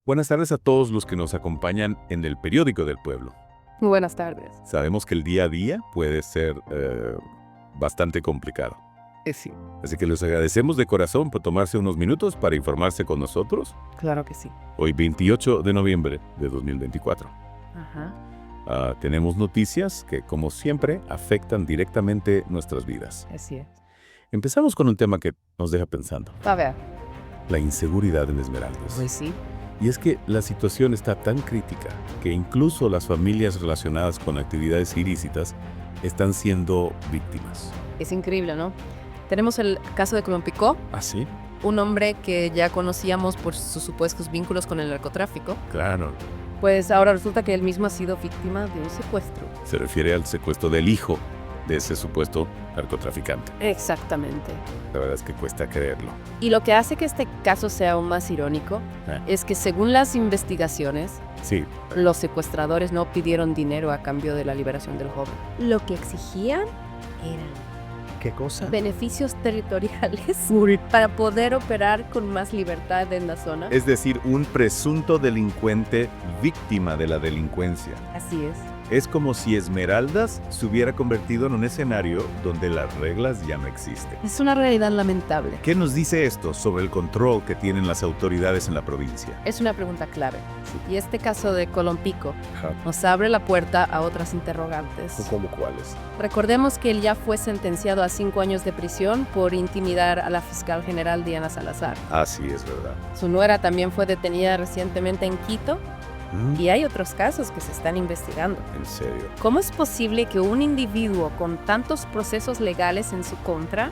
Buenas tardes a todos los que nos acompañan en el Periódico del Pueblo. Muy buenas tardes. Sabemos que el día a día puede ser bastante complicado. Sí, Así que les agradecemos de corazón por tomarse unos minutos para informarse con nosotros. claro que sí. Hoy 28 de noviembre de 2024. Ajá, Tenemos noticias que, como siempre, afectan directamente nuestras vidas. así es. Empezamos con un tema que nos deja pensando. A ver, La inseguridad en Esmeraldas. pues sí, Y es que la situación está tan crítica que incluso las familias relacionadas con actividades ilícitas están siendo víctimas. es increíble, ¿no? Tenemos el caso de Colompicó, ¿Ah, sí? un hombre que ya conocíamos por sus supuestos vínculos con el narcotráfico. Claro. Pues ahora resulta que él mismo ha sido víctima de un secuestro. Se refiere al secuestro del hijo de ese supuesto narcotraficante. Exactamente. La verdad es que cuesta creerlo. Y lo que hace que este caso sea aún más irónico es que según las investigaciones, Sí, los secuestradores no pidieron dinero a cambio de la liberación del joven. Lo que exigían eran ¿Qué cosa? beneficios territoriales para poder operar con más libertad en la zona. Es decir, un presunto delincuente víctima de la delincuencia. Así es. Es como si Esmeraldas se hubiera convertido en un escenario donde las reglas ya no existen. Es una realidad lamentable. ¿Qué nos dice esto sobre el control que tienen las autoridades en la provincia? Es una pregunta clave. Y este caso de Colompico nos abre la puerta a otras interrogantes. ¿cómo cuáles? Recordemos que él ya fue sentenciado a 5 años de prisión por intimidar a la fiscal general Diana Salazar. Así es verdad. Su nuera también fue detenida recientemente en Quito y hay otros casos que se están investigando. ¿En serio? ¿Cómo es posible que un individuo con tantos procesos legales en su contra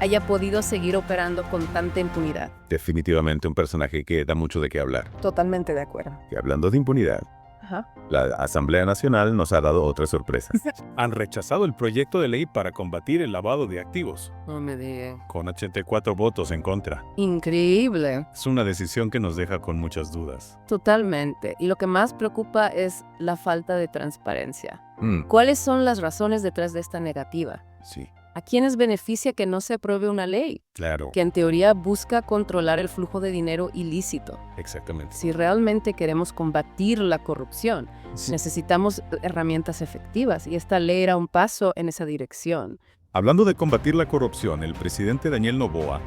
haya podido seguir operando con tanta impunidad? Definitivamente un personaje que da mucho de qué hablar. Totalmente de acuerdo. Y hablando de impunidad, Ajá. la Asamblea Nacional nos ha dado otras sorpresas. Han rechazado el proyecto de ley para combatir el lavado de activos, No me digan. con 84 votos en contra. Increíble. Es una decisión que nos deja con muchas dudas. Totalmente. Y lo que más preocupa es la falta de transparencia. Mm, ¿Cuáles son las razones detrás de esta negativa? sí, ¿A quiénes beneficia que no se apruebe una ley claro. que en teoría busca controlar el flujo de dinero ilícito? Exactamente. Si realmente queremos combatir la corrupción, necesitamos herramientas efectivas y esta ley era un paso en esa dirección. Hablando de combatir la corrupción, el presidente Daniel Noboa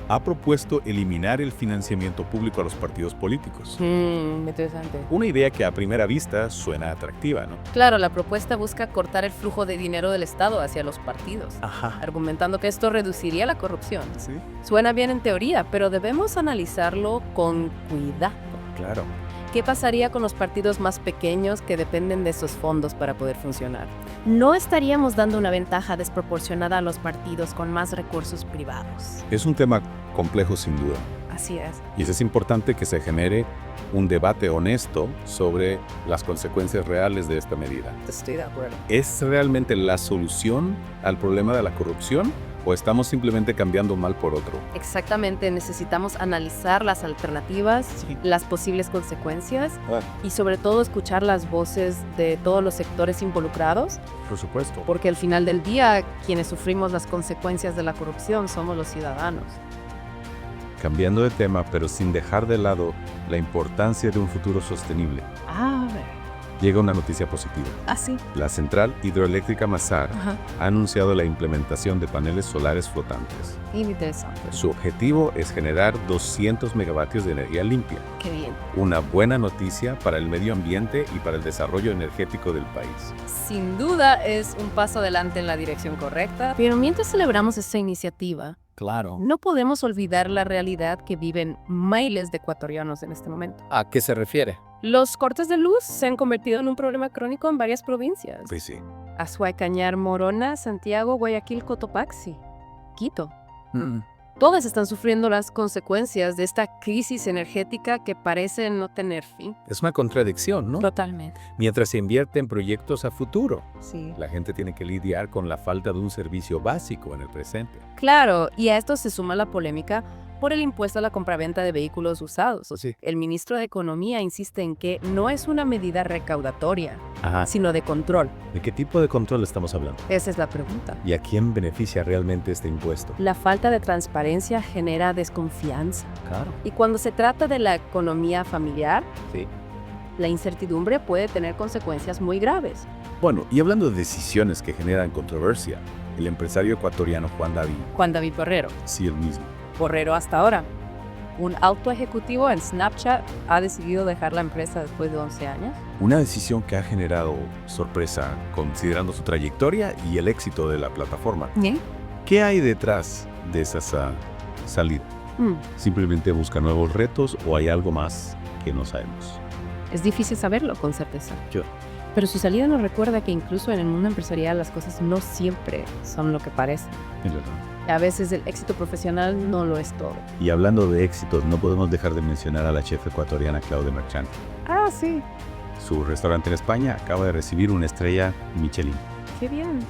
ha propuesto eliminar el financiamiento público a los partidos políticos. Interesante. Una idea que a primera vista suena atractiva, ¿no? Claro, la propuesta busca cortar el flujo de dinero del Estado hacia los partidos, Ajá. argumentando que esto reduciría la corrupción. Sí, Suena bien en teoría, pero debemos analizarlo con cuidado. claro. ¿Qué pasaría con los partidos más pequeños que dependen de esos fondos para poder funcionar? No estaríamos dando una ventaja desproporcionada a los partidos con más recursos privados. Es un tema complejo sin duda. Así es. Y es importante que se genere un debate honesto sobre las consecuencias reales de esta medida. Estoy de acuerdo. ¿Es realmente la solución al problema de la corrupción o estamos simplemente cambiando un mal por otro? Exactamente, necesitamos analizar las alternativas, las posibles consecuencias y sobre todo escuchar las voces de todos los sectores involucrados, Por supuesto. porque al final del día quienes sufrimos las consecuencias de la corrupción somos los ciudadanos. Cambiando de tema, pero sin dejar de lado la importancia de un futuro sostenible, A ver. llega una noticia positiva. Así. La central hidroeléctrica Mazar Ajá. ha anunciado la implementación de paneles solares flotantes. Interesante. Su objetivo es generar 200 megavatios de energía limpia. Qué bien. Una buena noticia para el medio ambiente y para el desarrollo energético del país. Sin duda es un paso adelante en la dirección correcta. Pero mientras celebramos esta iniciativa, Claro. no podemos olvidar la realidad que viven miles de ecuatorianos en este momento. ¿A qué se refiere? Los cortes de luz se han convertido en un problema crónico en varias provincias. Pues sí. Azuay, Cañar, Morona, Santiago, Guayaquil, Cotopaxi, Quito. Mm, Todas están sufriendo las consecuencias de esta crisis energética que parece no tener fin. Es una contradicción, ¿no? Totalmente. Mientras se invierte en proyectos a futuro, Sí. La gente tiene que lidiar con la falta de un servicio básico en el presente. Claro, y a esto se suma la polémica por el impuesto a la compraventa de vehículos usados. Sí. El ministro de Economía insiste en que no es una medida recaudatoria, Ajá. sino de control. ¿De qué tipo de control estamos hablando? Esa es la pregunta. ¿Y a quién beneficia realmente este impuesto? La falta de transparencia genera desconfianza. Claro. Y cuando se trata de la economía familiar, Sí. la incertidumbre puede tener consecuencias muy graves. Bueno, y hablando de decisiones que generan controversia, el empresario ecuatoriano Juan David Borrero. sí el mismo. Borrero hasta ahora. Un alto ejecutivo en Snapchat ha decidido dejar la empresa después de 11 años. Una decisión que ha generado sorpresa considerando su trayectoria y el éxito de la plataforma. ¿Qué hay detrás de esa salida? ¿Simplemente busca nuevos retos o hay algo más que no sabemos? Es difícil saberlo con certeza. Yo. Pero su salida nos recuerda que incluso en el mundo empresarial las cosas no siempre son lo que parecen. Es verdad. A veces el éxito profesional no lo es todo. Y hablando de éxitos, no podemos dejar de mencionar a la chef ecuatoriana Claudia Merchant. Ah, sí. Su restaurante en España acaba de recibir una estrella Michelin, Qué bien.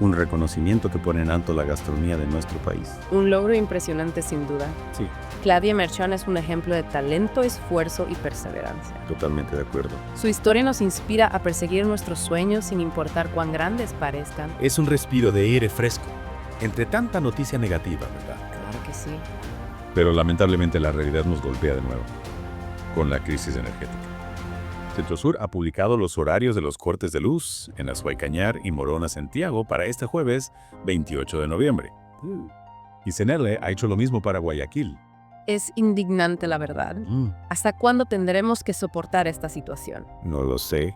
un reconocimiento que pone en alto la gastronomía de nuestro país. Un logro impresionante sin duda. Sí, Claudia Merchant es un ejemplo de talento, esfuerzo y perseverancia. totalmente de acuerdo. Su historia nos inspira a perseguir nuestros sueños sin importar cuán grandes parezcan. Es un respiro de aire fresco, entre tanta noticia negativa, ¿verdad? Claro que sí. Pero lamentablemente la realidad nos golpea de nuevo, con la crisis energética. Centrosur ha publicado los horarios de los cortes de luz en Azuay-Cañar y Morona Santiago para este jueves 28 de noviembre. Y CNL ha hecho lo mismo para Guayaquil. Es indignante la verdad. ¿Hasta cuándo tendremos que soportar esta situación? No lo sé,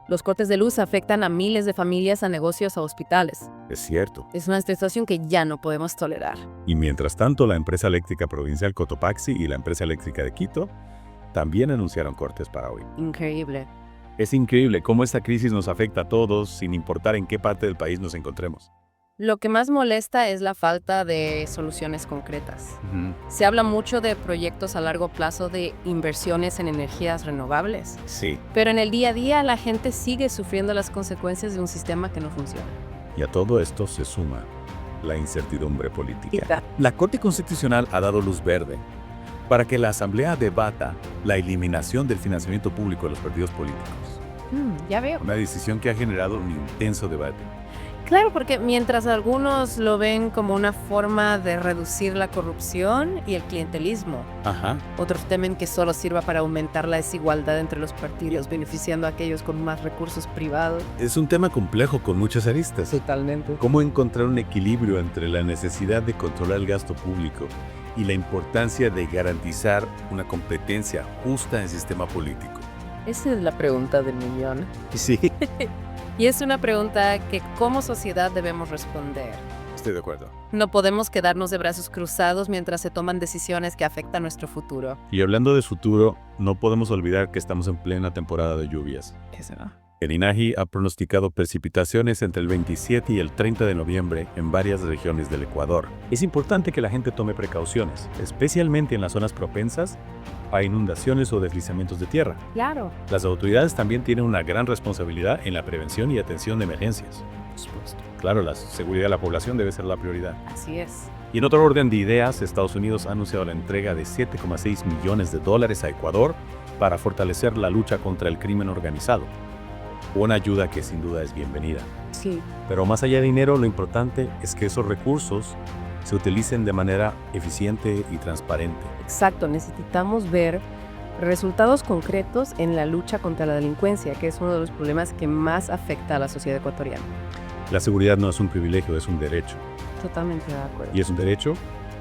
Los cortes de luz afectan a miles de familias, a negocios, a hospitales. es cierto. Es una situación que ya no podemos tolerar. Y mientras tanto, la empresa eléctrica provincial Cotopaxi y la empresa eléctrica de Quito también anunciaron cortes para hoy. Increíble. Es increíble cómo esta crisis nos afecta a todos sin importar en qué parte del país nos encontremos. Lo que más molesta es la falta de soluciones concretas. Se habla mucho de proyectos a largo plazo de inversiones en energías renovables, Sí, pero en el día a día la gente sigue sufriendo las consecuencias de un sistema que no funciona. y a todo esto se suma la incertidumbre política. La Corte Constitucional ha dado luz verde para que la Asamblea debata la eliminación del financiamiento público de los partidos políticos. Ya veo. Una decisión que ha generado un intenso debate. Claro, porque mientras algunos lo ven como una forma de reducir la corrupción y el clientelismo, Ajá. otros temen que solo sirva para aumentar la desigualdad entre los partidos, beneficiando a aquellos con más recursos privados. Es un tema complejo con muchas aristas. Totalmente. ¿Cómo encontrar un equilibrio entre la necesidad de controlar el gasto público y la importancia de garantizar una competencia justa en el sistema político? Esa es la pregunta del millón. Sí, Y es una pregunta que como sociedad debemos responder. estoy de acuerdo. No podemos quedarnos de brazos cruzados mientras se toman decisiones que afectan nuestro futuro. Y hablando de futuro, no podemos olvidar que estamos en plena temporada de lluvias. El INAGI ha pronosticado precipitaciones entre el 27 y el 30 de noviembre en varias regiones del Ecuador. Es importante que la gente tome precauciones, especialmente en las zonas propensas a inundaciones o deslizamientos de tierra. Claro. Las autoridades también tienen una gran responsabilidad en la prevención y atención de emergencias. Por supuesto. Claro, la seguridad de la población debe ser la prioridad. Así es. Y en otro orden de ideas, Estados Unidos ha anunciado la entrega de $7,6 millones a Ecuador para fortalecer la lucha contra el crimen organizado. Una ayuda que sin duda es bienvenida. Sí. Pero más allá de dinero, lo importante es que esos recursos se utilicen de manera eficiente y transparente. Exacto. Necesitamos ver resultados concretos en la lucha contra la delincuencia, que es uno de los problemas que más afecta a la sociedad ecuatoriana. La seguridad no es un privilegio, es un derecho. Totalmente de acuerdo. Y es un derecho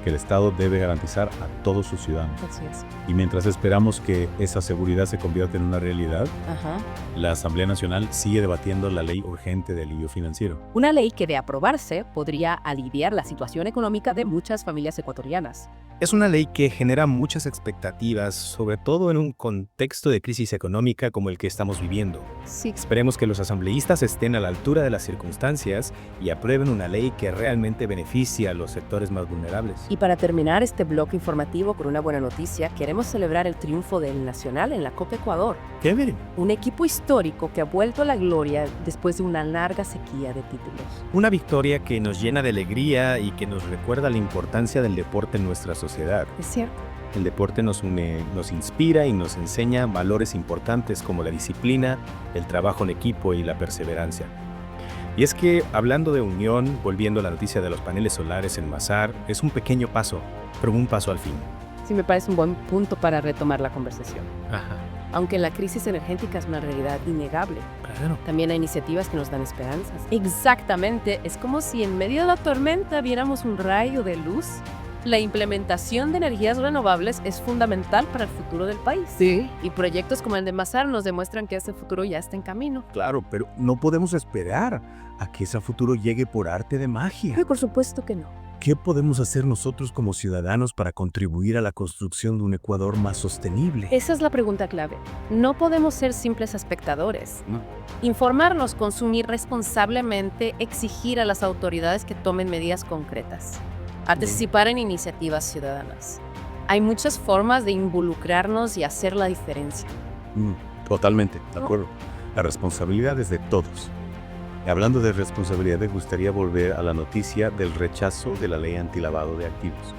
que el Estado debe garantizar a todos sus ciudadanos. Así es. Y mientras esperamos que esa seguridad se convierta en una realidad, Ajá. la Asamblea Nacional sigue debatiendo la ley urgente de alivio financiero. Una ley que de aprobarse podría aliviar la situación económica de muchas familias ecuatorianas. Es una ley que genera muchas expectativas, sobre todo en un contexto de crisis económica como el que estamos viviendo. Sí. Esperemos que los asambleístas estén a la altura de las circunstancias y aprueben una ley que realmente beneficie a los sectores más vulnerables. Y para terminar este bloque informativo con una buena noticia, queremos celebrar el triunfo del Nacional en la Copa Ecuador. ¿Qué ver? Un equipo histórico que ha vuelto a la gloria después de una larga sequía de títulos. Una victoria que nos llena de alegría y que nos recuerda la importancia del deporte en nuestra sociedad. sociedad. Es cierto. El deporte nos une, nos inspira y nos enseña valores importantes como la disciplina, el trabajo en equipo y la perseverancia. Y es que, hablando de unión, volviendo a la noticia de los paneles solares en Mazar, es un pequeño paso, pero un paso al fin. Sí, me parece un buen punto para retomar la conversación. Ajá. Aunque la crisis energética es una realidad innegable, Claro. también hay iniciativas que nos dan esperanzas. Exactamente, es como si en medio de la tormenta viéramos un rayo de luz. La implementación de energías renovables es fundamental para el futuro del país. Sí. Y proyectos como el de Mazar nos demuestran que ese futuro ya está en camino. Claro, pero no podemos esperar a que ese futuro llegue por arte de magia. Por supuesto que no. ¿Qué podemos hacer nosotros como ciudadanos para contribuir a la construcción de un Ecuador más sostenible? Esa es la pregunta clave. No podemos ser simples espectadores. No. Informarnos, consumir responsablemente, exigir a las autoridades que tomen medidas concretas. Participar en iniciativas ciudadanas. Hay muchas formas de involucrarnos y hacer la diferencia. Totalmente, de acuerdo. La responsabilidad es de todos. Y hablando de responsabilidad, me gustaría volver a la noticia del rechazo de la ley antilavado de activos.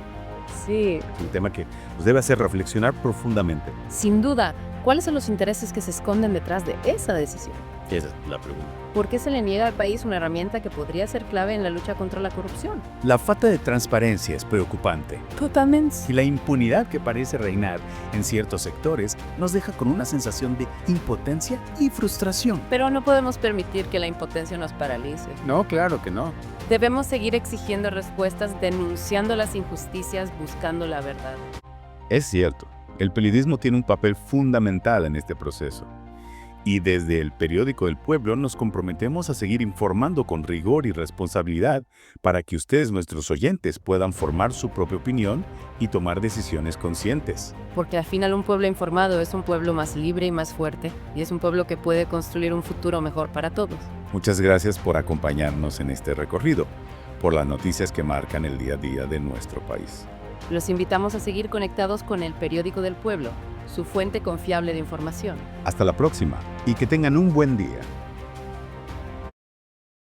Sí. Es un tema que nos debe hacer reflexionar profundamente. Sin duda, ¿cuáles son los intereses que se esconden detrás de esa decisión? Esa es la pregunta. ¿Por qué se le niega al país una herramienta que podría ser clave en la lucha contra la corrupción? La falta de transparencia es preocupante Totalmente. y la impunidad que parece reinar en ciertos sectores nos deja con una sensación de impotencia y frustración. Pero no podemos permitir que la impotencia nos paralice. No, claro que no. Debemos seguir exigiendo respuestas, denunciando las injusticias, buscando la verdad. Es cierto, el periodismo tiene un papel fundamental en este proceso. Y desde el Periódico del Pueblo nos comprometemos a seguir informando con rigor y responsabilidad para que ustedes, nuestros oyentes, puedan formar su propia opinión y tomar decisiones conscientes. Porque al final un pueblo informado es un pueblo más libre y más fuerte, y es un pueblo que puede construir un futuro mejor para todos. Muchas gracias por acompañarnos en este recorrido, por las noticias que marcan el día a día de nuestro país. Los invitamos a seguir conectados con el Periódico del Pueblo, su fuente confiable de información. Hasta la próxima y que tengan un buen día.